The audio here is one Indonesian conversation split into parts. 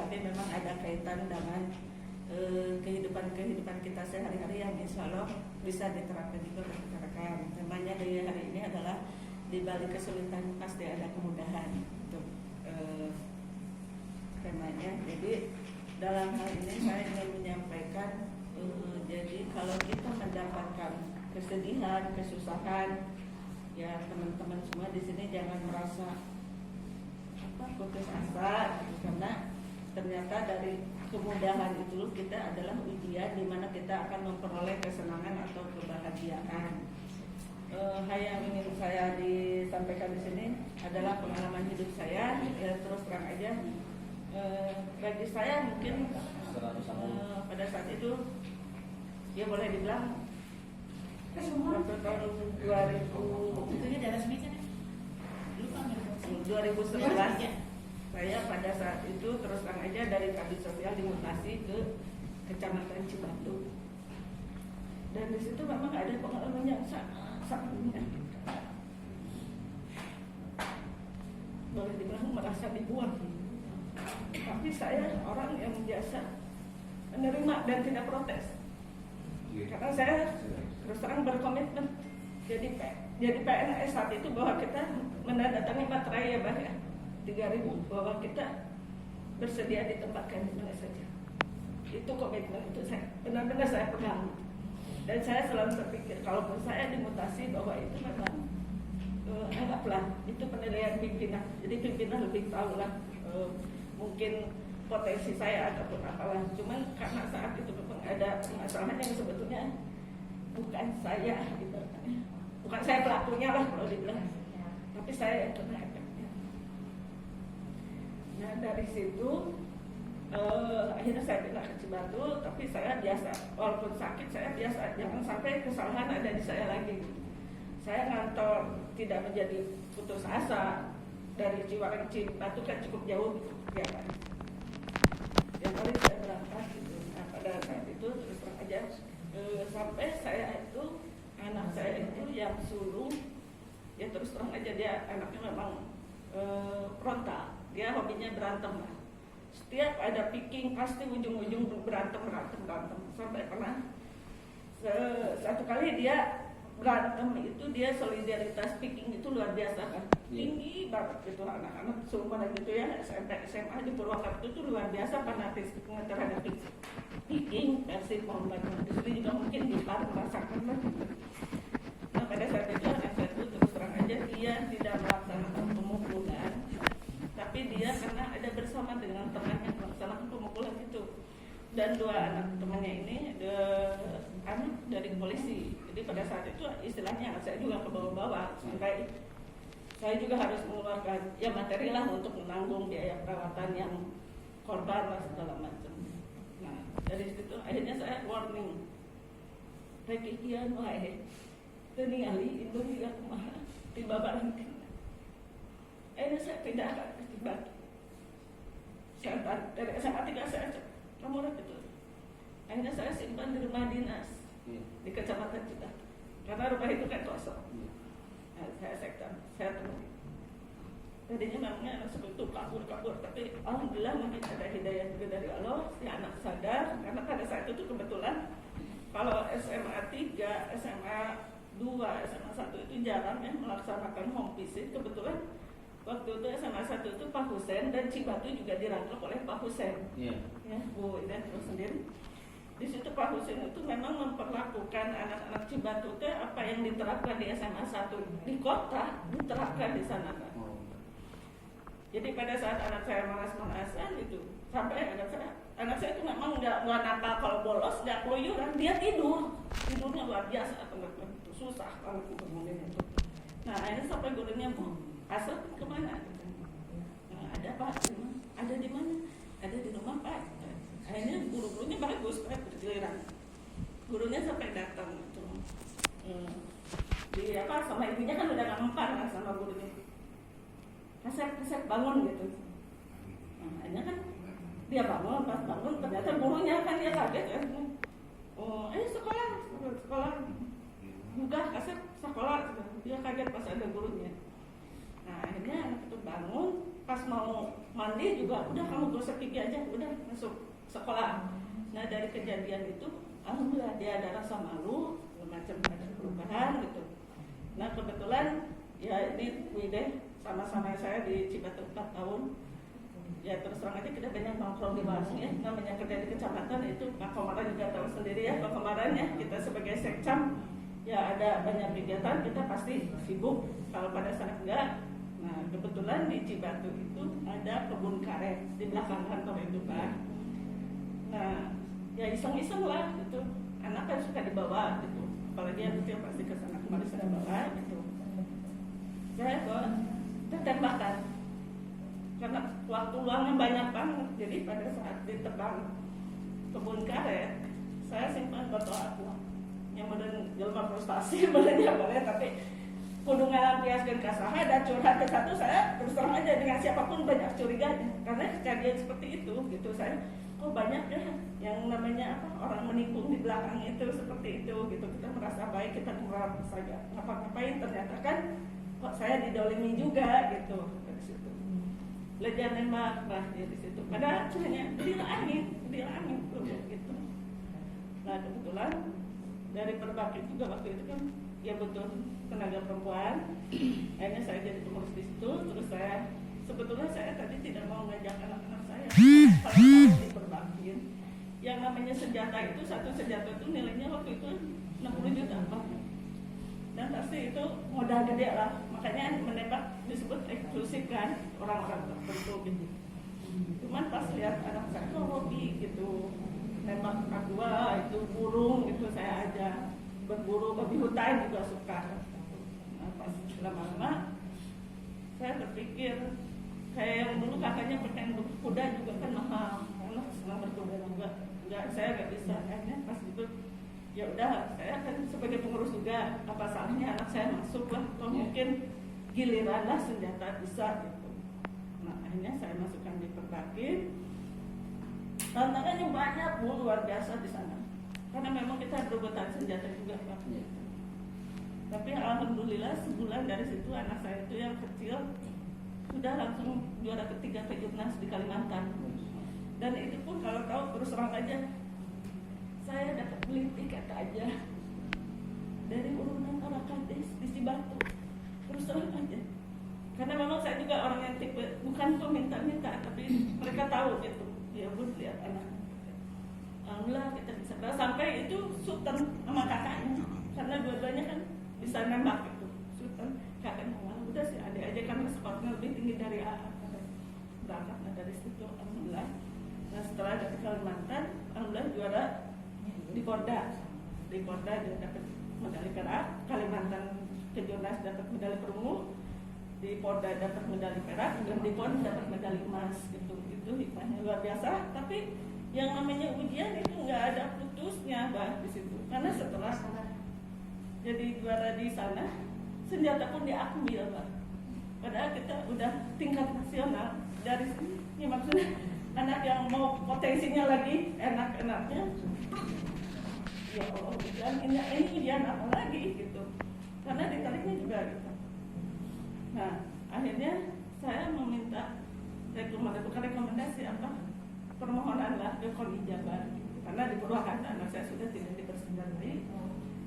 tapi memang ada kaitan dengan kehidupan kita sehari-hari yang insya Allah bisa diterapkan juga oleh rekan-rekan. Temanya dari hari ini adalah di balik kesulitan pasti ada kemudahan untuk temanya. Jadi dalam hal ini saya ingin menyampaikan, jadi kalau kita mendapatkan kesedihan, kesusahan, ya teman-teman semua di sini jangan merasa putus asa, karena ternyata dari kemudahan itu kita adalah ujian di mana kita akan memperoleh kesenangan atau kebahagiaan. Hal yang ingin saya disampaikan di sini adalah pengalaman hidup saya. Ya, terus terang aja, bagi saya mungkin pada saat itu, ya boleh dibilang waktu tahun 2011 saya pada saat itu terus terang aja dari kabin sosial dimutasi ke Kecamatan Cibatu, dan di situ memang ada pengalaman yang sangat menyakitkan, boleh dibilang merasa dibuang. Tapi saya orang yang biasa menerima dan tidak protes, karena saya terus terang berkomitmen jadi PNS saat itu bahwa kita menandatangani materai ya Mbak ya 3.000 bahwa kita bersedia ditempatkan di mana saja. Itu komitmen itu saya benar-benar saya pegang, dan saya selalu berpikir kalaupun saya dimutasi bahwa itu memang anggaplah itu penilaian pimpinan. Jadi pimpinan lebih tahu lah mungkin potensi saya ataupun apalah. Cuman karena saat itu memang ada permasalahan yang sebetulnya bukan saya gitu, bukan saya pelakunya lah kalau dibilang, tapi saya yang kena efeknya. Nah dari situ akhirnya saya pindah ke Cibatu, tapi saya biasa, walaupun sakit saya biasa, jangan sampai kesalahan ada di saya lagi. Saya ngantor tidak menjadi putus asa. Dari Ciwareng Cibatu kan cukup jauh gitu, ya kan. Yang kali saya berangkat gitu. Nah pada saat itu terus terang aja sampai saya itu anak saya itu yang sulung, ya terus terang aja dia anaknya memang frontal, dia hobinya berantem lah. Setiap ada picking pasti ujung-ujung berantem sampai pernah satu kali dia berantem itu dia solidaritas picking itu luar biasa kan, tinggi banget gitu anak-anak seumuran gitu ya SMP SMA di Purwakarta itu luar biasa fanatis terhadap picking versi kombat. Justru juga mungkin Dipar merasakan lah. Nah pada saat itu anak saya itu terus terang aja dia tidak melaksanakan pemukulan, tapi dia karena ada bersama dengan temannya melaksanakan pemukulan itu, dan dua anak temannya ini anak dari polisi. Jadi pada saat itu istilahnya saya juga ke bawah-bawah sampai saya juga harus mengeluarkan ya materi lah untuk menanggung biaya perawatan yang korban lah segala macam. Nah dari situ akhirnya saya warning rekikian wae teningali itu juga kemana tiba barang. Akhirnya saya pindah ke Cibatu. Saya dari SMA 3 saya kamu lihat itu. Akhirnya saya simpan di rumah dinas di Kecamatan Cibatu karena rumah itu kan kosong. Nah, saya sektor, saya temui. Tadinya memangnya anak seperti itu kabur, tapi alhamdulillah mungkin ada hidayah juga dari Allah. Si anak sadar karena pada saat itu kebetulan kalau SMA 3, SMA 2, SMA 1 itu jarang ya melaksanakan home visit. Kebetulan waktu itu SMA 1 itu Pak Husen dan Cibatu juga dirangkap oleh Pak Husen. Ya, Bu Ida terus sendiri. Di situ Pak Husen itu memang memperlakukan anak-anak Cibatu itu apa yang diterapkan di SMA 1 di kota diterapkan di sana kan. Jadi pada saat anak saya malas-malasan itu sampai anak saya itu memang nggak nakal kalau bolos, nggak keluyuran, dia tidurnya luar biasa, susah banget bangunin itu. Nah akhirnya sampai gurunya mau asal kemana? Nah, ada Pak, ada di mana? Ada di rumah Pak. Akhirnya guru-gurunya bagus, Pak, bergiliran. Gurunya sampai datang gitu. Di apa sama ibunya kan udah gak mempan lah sama gurunya. Kasep bangun gitu. Nah, akhirnya kan dia bangun, pas bangun ternyata gurunya kan dia kaget ya. Oh, sekolah. Buka kasep sekolah. Dia kaget pas ada gurunya. Nah, akhirnya anak itu bangun, pas mau mandi juga udah kamu gosok gigi aja, udah masuk sekolah. Nah dari kejadian itu alhamdulillah dia ada rasa malu, macam ada perubahan gitu. Nah kebetulan ya ini Wide sama-sama saya di Cibatu 4 tahun. Ya terus terang aja kita banyak nongkrong di warung ya, namanya kerja di kecamatan itu Pak Komaran juga tahu sendiri ya, Pak Komaran ya, kita sebagai sekcam ya ada banyak kegiatan, kita pasti sibuk, kalau pada saat enggak. Nah kebetulan di Cibatu itu ada kebun karet di belakang kantor itu Pak. Nah ya iseng-iseng lah gitu, anak kan suka dibawa gitu, apalagi yang kecil pasti ke sana kemari saya bawa gitu. Saya bawa tembakan karena waktu luangnya banyak banget, jadi pada saat ditebang kebun karet saya simpan botol aqua yang meureun jelema frustasi benernya boleh, tapi kudu ngalampiaskeun ka saha dan curhat ke satu. Saya terus terang aja dengan siapapun banyak curiganya karena kejadian seperti itu gitu. Saya kok banyak ya yang namanya apa orang menikung di belakang itu seperti itu gitu. Kita merasa baik, kita kurang saja ngapa-ngapain, ternyata kan kok saya didolimi juga gitu dari situ. Belajar nembak lah di situ. Padahal hanya dilangin gitu. Nah kebetulan dari Perbakti juga waktu itu kan ya butuh tenaga perempuan. Akhirnya saya jadi pengurus di situ. Terus saya sebetulnya saya tadi tidak mau ngajak anak-anak saya pada saat di Perbakti. Yang namanya senjata itu, satu senjata itu nilainya waktu itu 60 juta apa. Dan pasti itu modal gede lah, makanya menembak disebut eksklusif kan, orang-orang tertentu gitu. Cuman pas lihat anak saya tuh hobi gitu, nembak aqua itu burung gitu, saya aja berburu babi hutan juga suka. Nah pas lama-lama saya berpikir kayak yang dulu kakaknya pengen berkuda juga kan mahal, anak senang berkuda juga, saya nggak bisa. Akhirnya pas itu ya udah, saya kan sebagai pengurus juga, apa salahnya anak saya masuk lah, atau mungkin giliran lah senjata bisa gitu. Nah akhirnya saya masukkan di Perbakti. Tantangannya banyak Bu, luar biasa di sana, karena memang kita berebutan senjata juga Pak. Tapi alhamdulillah sebulan dari situ anak saya itu yang kecil sudah langsung juara ketiga kejurnas di Kalimantan. Dan itu pun kalau tahu terus terang aja, saya dapat beli tiket aja dari urunan orang kades di Cibatu, terus terang aja. Karena memang saya juga orang yang tipe bukan peminta-minta, tapi mereka tahu gitu. Ya bun, lihat anak. Alhamdulillah kita bisa. Sampai itu Sultan sama kakaknya, karena dua-duanya kan bisa nembak gitu. Sultan kakaknya udah sih adik aja kan skornya lebih tinggi dari AA. Berangkat dari situ, alhamdulillah. Nah setelah dari Kalimantan, alhamdulillah juara di Porda dia dapat medali perak, Kalimantan kejurnas dapat medali perunggu, di Porda dapat medali perak, dan di PON dapat medali emas gitu. Itu hikmahnya luar biasa. Tapi yang namanya ujian itu nggak ada putusnya bah di situ, karena setelah jadi juara di sana senjata pun diambil bah. Padahal kita udah tingkat nasional dari sini. Ini maksudnya anak yang mau potensinya lagi enak-enaknya, ya Allah, dan ini ujian apa lagi gitu, karena ditariknya juga gitu. Nah akhirnya saya meminta rekomendasi apa, permohonan lah ke Koni Jabar, karena di Purwakarta anak saya sudah tidak dipersenjatai lagi.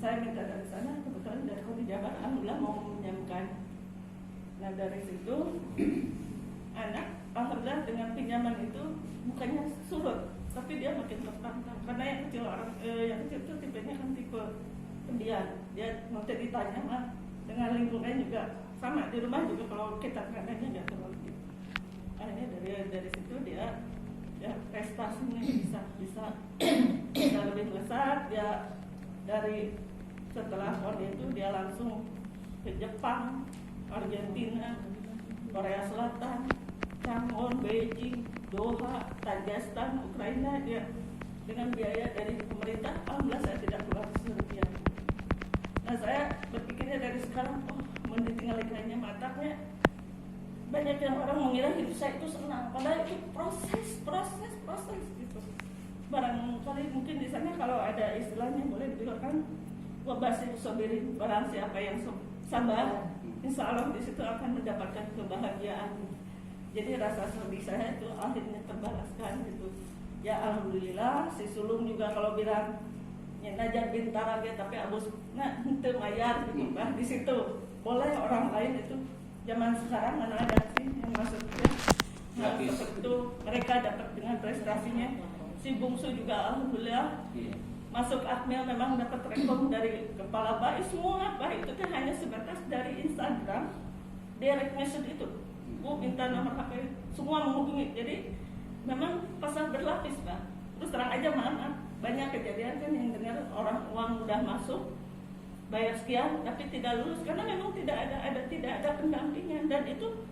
Saya minta dari sana, kebetulan dari Koni Jabar alhamdulillah mau meminjamkan. Nah dari situ anak alhamdulillah dengan pinjaman itu bukannya surut, tapi dia makin tertantang, karena yang kecil itu tipenya kan tipe pendiam, dia mau ditanya mah dengan lingkungan juga sama, di rumah juga kalau kita kadangnya nggak terlalu gitu. Akhirnya dari situ dia ya prestasinya bisa lebih besar. Dia dari setelah PON itu dia langsung ke Jepang, Argentina, Korea Selatan, Changwon, Beijing, Doha, Tajikistan, Ukraina. Dia dengan biaya dari pemerintah, alhamdulillah saya tidak keluar rupiah. Nah saya berpikirnya dari sekarang, menditinggalkannya matanya. Banyak yang orang mengira hidup saya itu senang, padahal itu proses gitu. Barangkali mungkin di sana kalau ada istilahnya boleh dibilang wabasi sobirin, barang siapa yang sabar, insya Allah di situ akan mendapatkan kebahagiaan. Jadi rasa sedih saya itu akhirnya terbalaskan gitu. Ya alhamdulillah si sulung juga kalau bilang nyenajan bintara ge tapi abus nah henteu mayar gitu bah di situ boleh orang lain itu zaman sekarang mana ada sih yang masuknya nah, seperti itu mereka dapat dengan prestasinya. Si bungsu juga alhamdulillah masuk Akmil memang dapat rekom dari kepala BAI semua. BAI itu kan hanya sebatas dari Instagram direct message itu Bu minta nomor HP semua menghubungi. Jadi memang pasar berlapis Pak. Terus terang aja maaf banyak kejadian kan yang dengar orang uang udah masuk bayar sekian tapi tidak lulus karena memang tidak ada pendampingan dan itu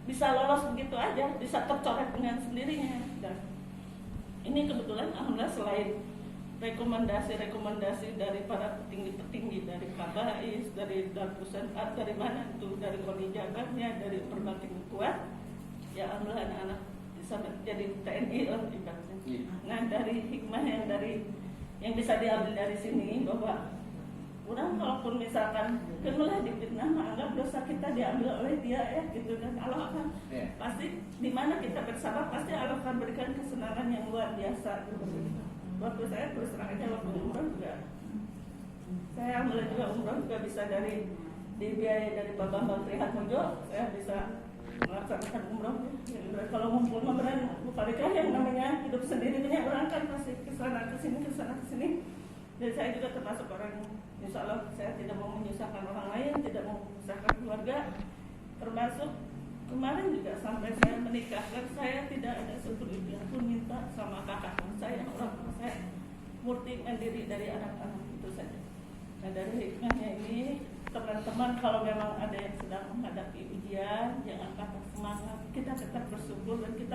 bisa lolos begitu aja, bisa tercoret dengan sendirinya. Dan ini kebetulan alhamdulillah selain rekomendasi dari para petinggi dari Kabais, dari Darpusan, dari mana itu, dari Koni Jagarnya, dari Perbakin Kuat, ya alhamdulillah anak-anak bisa jadi TNI lah ibaratnya. Nah dari hikmah yang bisa diambil dari sini bahwa orang kalaupun misalkan kenulah difitnah anggap dosa kita diambil oleh dia ya gitu dan Allah akan pasti di mana kita bersabar pasti Allah akan berikan kesenangan yang luar biasa gitu. Waktu saya terus terang aja waktu umrah juga saya mulai juga umrah juga bisa dari dibiayai dari Pak Bambang Trihatmojo saya bisa melaksanakan umroh. Kalau ngumpul beneran bukalikah yang namanya hidup sendiri punya orang kan pasti kesana kesini. Dan saya juga termasuk orang yang insya Allah saya tidak mau menyusahkan orang lain, tidak mau menyusahkan keluarga. Termasuk kemarin juga sampai saya menikahkan saya tidak ada ₹10 pun minta sama kakak saya, orang tua saya murti mandiri dari anak-anak itu saja. Nah dari hikmahnya ini teman-teman kalau memang ada yang sedang menghadapi ujian jangan patah semangat, kita tetap bersyukur dan kita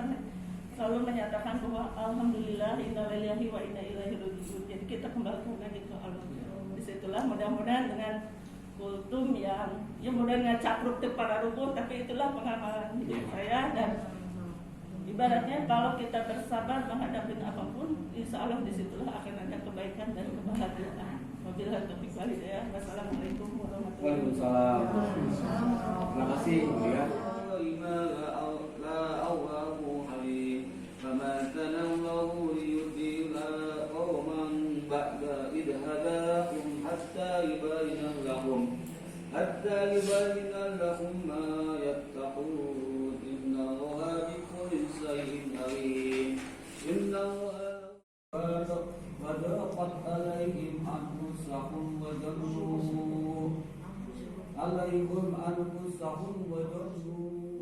selalu menyatakan bahwa alhamdulillah inna lillahi wa inna ilaihi raji'un. Jadi kita kembalikan lagi ke Allah. Disitulah mudah-mudahan dengan kultum yang mudah-mudahan capruk para rukun tapi itulah pengalaman hidup saya dan ibaratnya kalau kita bersabar menghadapi apapun insya Allah disitulah akan ada kebaikan dan kebahagiaan. Wabillahi taufiq wal hidayah. Wassalamualaikum warahmatullahi wabarakatuh. Terima kasih ya. حتى يبين لهم ما يتقون إن الله بكل شيء عليم إن الله وضاقت عليهم أنفسهم وظنوا